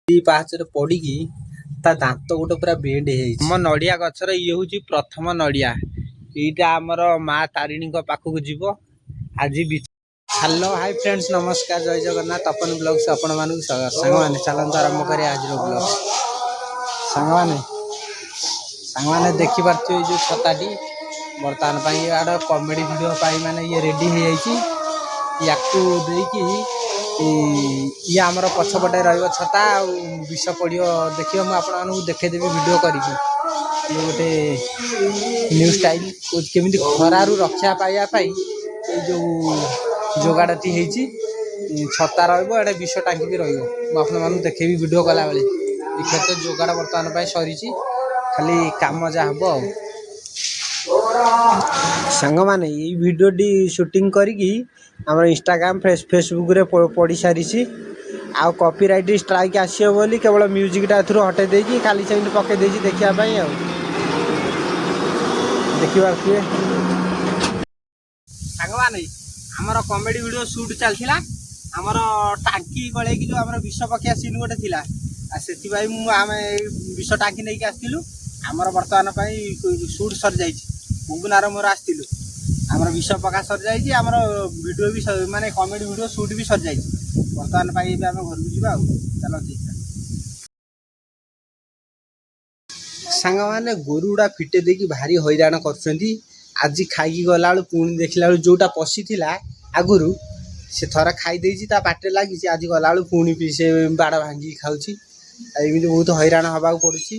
ପାହାଚରେ ପଡ଼ିକି ତା ଦାନ୍ତ ଗୋଟେ ପୁରା ବେଣ୍ଡ ହେଇଯାଇଛି। ଆମ ନଡ଼ିଆ ଗଛର ଇଏ ହେଉଛି ପ୍ରଥମ ନଡ଼ିଆ। ଏଇଟା ଆମର ମା ତାରିଣୀଙ୍କ ପାଖକୁ ଯିବ ଆଜି। ହ୍ୟାଲୋ ହାଇ ଫ୍ରେଣ୍ଡସ୍, ନମସ୍କାର, ଜୟ ଜଗନ୍ନାଥ। ତପନ ବ୍ଲଗ୍ସ ଆପଣମାନଙ୍କୁ ସ୍ୱାଗତ। ସାଙ୍ଗମାନେ ଚାଲନ୍ତୁ ଆରମ୍ଭ କରିବା ଆଜିର ବ୍ଲଗ୍। ସାଙ୍ଗମାନେ ଦେଖିପାରୁଥିବେ ଏଇ ଯେଉଁ ଛତାଟି ବର୍ତ୍ତମାନ ପାଇଁ ଇଆଡ଼ କମେଡ଼ି ଭିଡ଼ିଓ ପାଇଁ ମାନେ ଇଏ ରେଡ଼ି ହେଇଯାଇଛି। ୟାକୁ ଦେଇକି ଇଏ ଆମର ପଛପଟେ ରହିବ ଛତା, ଆଉ ବିଷ ପଡ଼ିବ ଦେଖିବ। ମୁଁ ଆପଣମାନଙ୍କୁ ଦେଖେଇଦେବି ଭିଡ଼ିଓ କରିକି। ଇଏ ଗୋଟେ ନ୍ୟୁ ଷ୍ଟାଇଲ୍ କେମିତି ଖରାରୁ ରକ୍ଷା ପାଇବା ପାଇଁ ଏଇ ଯେଉଁ ଯୋଗାଡ଼ଟି ହେଇଛି। ଛତା ରହିବ, ଏଡ଼େ ବିଷ ଟାଙ୍କି ବି ରହିବ। ମୁଁ ଆପଣମାନଙ୍କୁ ଦେଖେଇବି ଭିଡ଼ିଓ କଲାବେଳେ। ଦେଖିବା ତ ଯୋଗାଡ଼ ବର୍ତ୍ତମାନ ପାଇଁ ସରିଛି, ଖାଲି କାମ ଯାହା ହବ ଆଉ। ସାଙ୍ଗମାନେ ଏଇ ଭିଡ଼ିଓଟି ସୁଟିଂ କରିକି ଆମର ଇନଷ୍ଟାଗ୍ରାମ ଫେସବୁକ୍ରେ ପଡ଼ି ସାରିଛି। ଆଉ କପିରାଇଟ୍ ଷ୍ଟ୍ରାଇକ୍ ଆସିବ ବୋଲି କେବଳ ମ୍ୟୁଜିକ୍ଟା ଏଥିରୁ ହଟେଇ ଦେଇକି ଖାଲି ସେମିତି ପକେଇ ଦେଇଛି ଦେଖିବା ପାଇଁ ଆଉ। ଦେଖିପାରୁଥିବେ ସାଙ୍ଗମାନେ ଆମର କମେଡ଼ି ଭିଡ଼ିଓ ସୁଟ୍ ଚାଲିଥିଲା। ଆମର ଟାଙ୍କି ଗଳେଇକି ଯେଉଁ ଆମର ବିଷ ପକିଆ ସିନ୍ ଗୋଟେ ଥିଲା, ଆଉ ସେଥିପାଇଁ ଆମେ ବିଷ ଟାଙ୍କି ନେଇକି ଆସିଥିଲୁ। ଆମର ବର୍ତ୍ତମାନ ପାଇଁ ସୁଟ୍ ସରିଯାଇଛି। ବୁବୁନାର ମୋର ଆସିଥିଲୁ। ଆମର ବିଷ ପକା ସରିଯାଇଛି, ଆମର ଭିଡ଼ିଓ ବି ମାନେ କମେଡ଼ି ଭିଡ଼ିଓ ସୁଟ୍ ବି ସରିଯାଇଛି। ବର୍ତ୍ତମାନ ପାଇଁ ଏବେ ଆମେ ଘରକୁ ଯିବା ଆଉ। ଚାଲ ସାଙ୍ଗମାନେ, ଗୋରୁ ଗୁଡ଼ା ଫିଟେଇ ଦେଇକି ଭାରି ହଇରାଣ କରୁଛନ୍ତି। ଆଜି ଖାଇକି ଗଲାବେଳୁ ପୁଣି ଦେଖିଲା ବେଳୁ ଯେଉଁଟା ପଶିଥିଲା ଆଗରୁ ସେ ଥରେ ଖାଇ ଦେଇଛି, ତା ପାଟିରେ ଲାଗିଛି। ଆଜି ଗଲାବେଳୁ ପୁଣି ସେ ବାଡ଼ ଭାଙ୍ଗିକି ଖାଉଛି। ଏମିତି ବହୁତ ହଇରାଣ ହେବାକୁ ପଡ଼ୁଛି।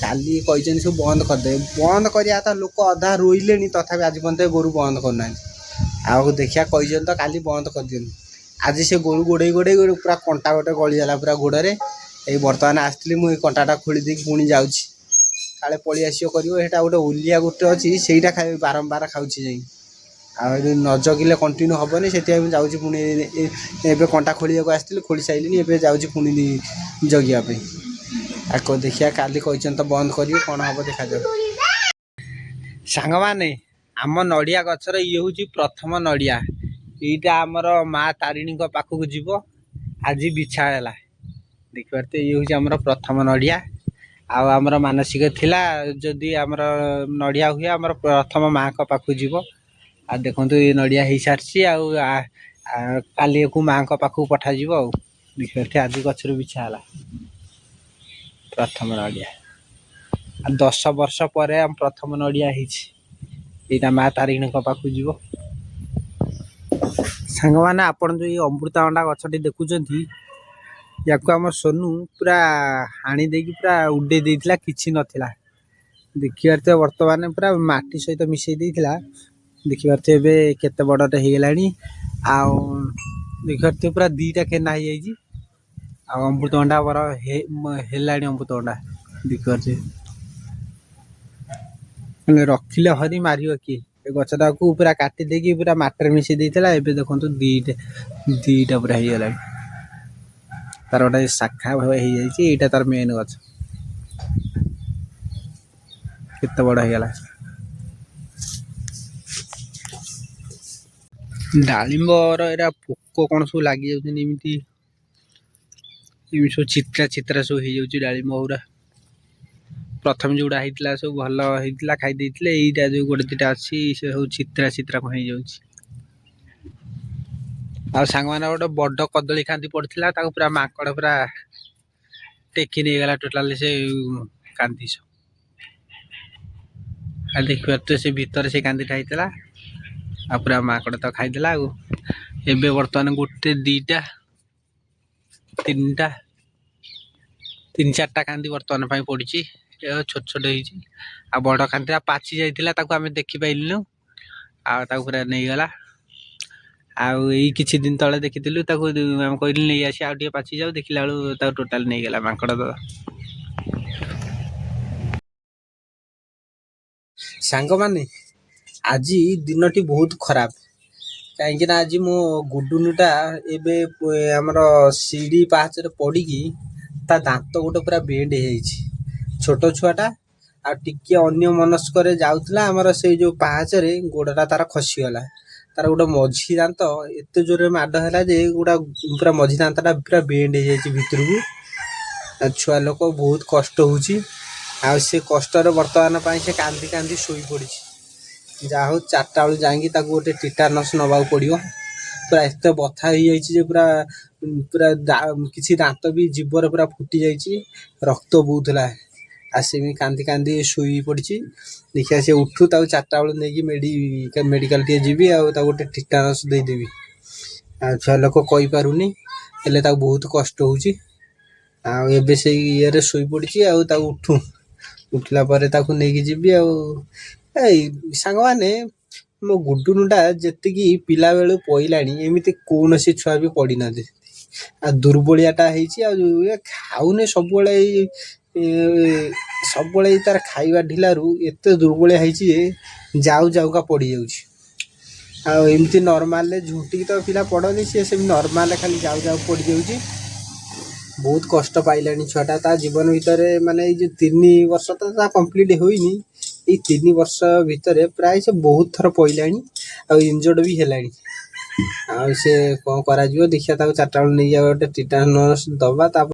କାଲି କହିଛନ୍ତି ସବୁ ବନ୍ଦ କରିଦେବେ। ବନ୍ଦ କରିବା କଥା, ଲୋକ ଅଧା ରୋଇଲେଣି, ତଥାପି ଆଜି ପର୍ଯ୍ୟନ୍ତ ଗୋରୁ ବନ୍ଦ କରୁନାହାନ୍ତି। ଆଉ ଦେଖିଆ କହିଛନ୍ତି ତ କାଲି ବନ୍ଦ କରିଦିଅନ୍ତୁ। ଆଜି ସେ ଗୋରୁ ଗୋଡ଼େଇ ପୁରା କଣ୍ଟା ଗୋଟେ ଗଳିଗଲା ପୁରା ଗୋଡ଼ରେ। ଏଇ ବର୍ତ୍ତମାନ ଆସିଥିଲି, ମୁଁ ଏଇ କଣ୍ଟାଟା ଖୋଳି ଦେଇକି ପୁଣି ଯାଉଛି। କାଳେ ପଳେଇ ଆସିବ କରିବ। ସେଇଟା ଗୋଟେ ଓଲିଆ ଗୋଟେ ଅଛି, ସେଇଟା ବାରମ୍ବାର ଖାଉଛି ଯାଇ। ଆଉ ଏଠି ନ ଜଗିଲେ କଣ୍ଟିନ୍ୟୁ ହେବନି। ସେଥିପାଇଁ ମୁଁ ଯାଉଛି ପୁଣି। ଏବେ କଣ୍ଟା ଖୋଳିବାକୁ ଆସିଥିଲି, ଖୋଳି ସାରିଲିଣି। ଏବେ ଯାଉଛି ପୁଣି ଜଗିବା ପାଇଁ। ଆକୁ ଦେଖିବା, କାଲି କହିଛନ୍ତି ତ ବନ୍ଦ କରିବେ, କ'ଣ ହେବ ଦେଖାଯାଉ। ସାଙ୍ଗମାନେ ଆମ ନଡ଼ିଆ ଗଛର ଇଏ ହେଉଛି ପ୍ରଥମ ନଡ଼ିଆ। ଏଇଟା ଆମର ମା ତାରିଣୀଙ୍କ ପାଖକୁ ଯିବ ଆଜି ବିଛା ହେଲା। ଦେଖିପାରୁଥିବେ, ଇଏ ହେଉଛି ଆମର ପ୍ରଥମ ନଡ଼ିଆ। ଆଉ ଆମର ମାନସିକ ଥିଲା, ଯଦି ଆମର ନଡ଼ିଆ ହୁଏ ଆମର ପ୍ରଥମ ମାଆଙ୍କ ପାଖକୁ ଯିବ। ଆଉ ଦେଖନ୍ତୁ ଏ ନଡ଼ିଆ ହେଇସାରିଛି। ଆଉ କାଲିକୁ ମାଆଙ୍କ ପାଖକୁ ପଠାଯିବ ଆଉ। ଦେଖିପାରୁଥିବେ, ଆଜି ଗଛରୁ ବିଛା ହେଲା ପ୍ରଥମ ନଡ଼ିଆ। ଆଉ 10 ବର୍ଷ ପରେ ଆମ ପ୍ରଥମ ନଡ଼ିଆ ହେଇଛି। ଏଇଟା ମା ତାରିଣୀଙ୍କ ପାଖକୁ ଯିବ। ସାଙ୍ଗମାନେ, ଆପଣ ଯେଉଁ ଏଇ ଅମୃତଭଣ୍ଡା ଗଛଟି ଦେଖୁଛନ୍ତି, ୟାକୁ ଆମ ସୋନୁ ପୁରା ହାଣି ଦେଇକି ପୁରା ଉଡ଼େଇ ଦେଇଥିଲା, କିଛି ନଥିଲା। ଦେଖିପାରୁଥିବେ ବର୍ତ୍ତମାନ ପୁରା ମାଟି ସହିତ ମିଶେଇ ଦେଇଥିଲା। ଦେଖିପାରୁଥିବେ ଏବେ କେତେ ବଡ଼ଟେ ହେଇଗଲାଣି। ଆଉ ଦେଖିପାରୁଥିବେ ପୁରା 2ଟା କେନା ହେଇଯାଇଛି। ଆଉ ଅମୃତଭଣ୍ଡା ବର ହେଲାଣି ଅମୃତଭଣ୍ଡା। ଦେଖିପାରୁଥିବେ, ମାନେ ରଖିଲେ ହରି ମାରିବ କିଏ। ଏ ଗଛଟାକୁ ପୁରା କାଟି ଦେଇକି ପୁରା ମାଟିରେ ମିଶେଇ ଦେଇଥିଲା। ଏବେ ଦେଖନ୍ତୁ 2ଟା ପୁରା ହେଇଗଲାଣି। ତାର ଗୋଟେ ଶାଖା ହେଇଯାଇଛି। ଏଇଟା ତାର ମେନ୍ ଗଛ। କେତେ ବଡ଼ ହେଇଗଲା। ଡାଳିମ୍ବର ଏରା ପୋକ କ'ଣ ସବୁ ଲାଗିଯାଉଛନ୍ତି। ଏମିତି ସବୁ ଚିତ୍ରା ସବୁ ହେଇଯାଉଛି ଡାଳିମ୍ବ ଗୁରା। ପ୍ରଥମେ ଯେଉଁଗୁଡ଼ା ହେଇଥିଲା ସବୁ ଭଲ ହେଇଥିଲା, ଖାଇ ଦେଇଥିଲେ। ଏଇଟା ଯେଉଁ ଗୋଟେ 2ଟା ଅଛି, ସେ ସବୁ ଚିତ୍ରା କ'ଣ ହେଇଯାଉଛି। ଆଉ ସାଙ୍ଗମାନେ ଗୋଟେ ବଡ଼ କଦଳୀ କାନ୍ଦି ପଡ଼ିଥିଲା, ତାକୁ ପୁରା ମାଙ୍କଡ଼ ପୁରା ଟେକି ନେଇଗଲା ଟୋଟାଲି ସେ କାନ୍ଦି ସବୁ। ଆଉ ଦେଖିପାରୁଥିବେ ସେ ଭିତରେ ସେ କାନ୍ଦିଟା ହେଇଥିଲା। ଆଉ ପୁରା ମାଙ୍କଡ଼ ତ ଖାଇଦେଲା। ଆଉ ଏବେ ବର୍ତ୍ତମାନ 1 2 3 4ଟା କାନ୍ଦି ବର୍ତ୍ତମାନ ପାଇଁ ପଡ଼ିଛି। ଛୋଟ ଛୋଟ ହେଇଛି। ଆଉ ବଡ଼ କାନ୍ଦିଟା ପାଚି ଯାଇଥିଲା, ତାକୁ ଆମେ ଦେଖିପାରିଲୁନୁ। ଆଉ ତାକୁ ପୁରା ନେଇଗଲା। ଆଉ ଏଇ କିଛି ଦିନ ତଳେ ଦେଖିଥିଲୁ, ତାକୁ ଆମେ କହିଲୁ ନେଇ ଆସି, ଆଉ ଟିକେ ପାଚି ଯାଉ। ଦେଖିଲା ବେଳୁ ତାକୁ ଟୋଟାଲ ନେଇଗଲା ମାଙ୍କଡ଼ ତ। ସାଙ୍ଗମାନେ, ଆଜି ଦିନଟି ବହୁତ ଖରାପ। କାହିଁକିନା ଆଜି ମୋ ଗୁଡୁନୁଟା ଏବେ ଆମର ସିଡ଼ି ପାହାଚରେ ପଡ଼ିକି ତା ଦାନ୍ତ ଗୋଟେ ପୁରା ବେଣ୍ଡ ହେଇଯାଇଛି। ଛୋଟ ଛୁଆଟା, ଆଉ ଟିକେ ଅନ୍ୟ ମନସ୍କରେ ଯାଉଥିଲା ଆମର ସେଇ ଯେଉଁ ପାହାଚରେ, ଗୋଡ଼ଟା ତାର ଖସିଗଲା। ତାର ଗୋଟେ ମଝି ଦାନ୍ତ ଏତେ ଜୋରରେ ମାଡ଼ ହେଲା ଯେ ପୁରା ମଝି ଦାନ୍ତଟା ପୁରା ବେଣ୍ଡ ହେଇଯାଇଛି ଭିତରକୁ। ଛୁଆ ଲୋକ ବହୁତ କଷ୍ଟ ହେଉଛି। ଆଉ ସେ କଷ୍ଟରେ ବର୍ତ୍ତମାନ ପାଇଁ ସେ କାନ୍ଦି କାନ୍ଦି ଶୋଇପଡ଼ିଛି। ଯାହା ହଉ 4ଟା ବେଳୁ ଯାଇକି ତାକୁ ଗୋଟେ ଟିଟାନସ୍ ନେବାକୁ ପଡ଼ିବ। ପୁରା ଏତେ ବଥା ହେଇଯାଇଛି ଯେ ପୁରା ପୁରା କିଛି ଦାନ୍ତ ବି ଜୀବରେ ପୁରା ଫୁଟି ଯାଇଛି, ରକ୍ତ ବହୁଥିଲା। ଆଉ ସେମିତି କାନ୍ଦି କାନ୍ଦି ଶୋଇ ପଡ଼ିଛି। ଦେଖିବା ସେ ଉଠୁ, ତାକୁ 4ଟା ବେଳୁ ନେଇକି ମେଡ଼ିକାଲ ଟିକେ ଯିବି, ଆଉ ତାକୁ ଗୋଟେ ଟିଟାନସ୍ ଦେଇଦେବି। ଆଉ ଛୁଆ ଲୋକ କହିପାରୁନି, ହେଲେ ତାକୁ ବହୁତ କଷ୍ଟ ହେଉଛି। ଆଉ ଏବେ ସେଇ ଇଏରେ ଶୋଇପଡ଼ିଛି। ଆଉ ତାକୁ ଉଠିଲା ପରେ ତାକୁ ନେଇକି ଯିବି। ଆଉ ଏଇ ସାଙ୍ଗମାନେ, ମୋ ଗୁଡୁନୁଟା ଯେତିକି ପିଲାବେଳୁ ପଇଲାଣି ଏମିତି କୌଣସି ଛୁଆ ବି ପଡ଼ିନାହାନ୍ତି। ଆଉ ଦୁର୍ବଳିଆଟା ହେଇଛି। ଆଉ ଖାଉନି ସବୁବେଳେ, ସବୁବେଳେ ତାର ଖାଇବା ଢିଲାରୁ ଏତେ ଦୁର୍ବଳିଆ ହେଇଛି ଯେ ଯାଉ ଯାଉକା ପଡ଼ିଯାଉଛି। ଆଉ ଏମିତି ନର୍ମାଲରେ ଝୁଣ୍ଟିକି ତ ପିଲା ପଡ଼ନ୍ତି, ସିଏ ସେମିତି ନର୍ମାଲରେ ଖାଲି ଯାଉ ଯାଉ ପଡ଼ିଯାଉଛି। ବହୁତ କଷ୍ଟ ପାଇଲାଣି ଛୁଆଟା। ତା ଜୀବନ ଭିତରେ ମାନେ ଏଇ ଯେଉଁ 3 ବର୍ଷ ତ ତା କମ୍ପ୍ଲିଟ୍ ହୋଇନି, ଏଇ 3 ବର୍ଷ ଭିତରେ ପ୍ରାୟ ସେ ବହୁତ ଥର ପଇଲାଣି, ଆଉ ଇଞ୍ଜର୍ଡ ବି ହେଲାଣି। ଆଉ ସେ କ'ଣ କରାଯିବ, ଦେଖିବା ତାକୁ 4ଟା ବେଳୁ ନେଇକି ଗୋଟେ ଟିଟାନସ୍ ଦେବା। ତାପରେ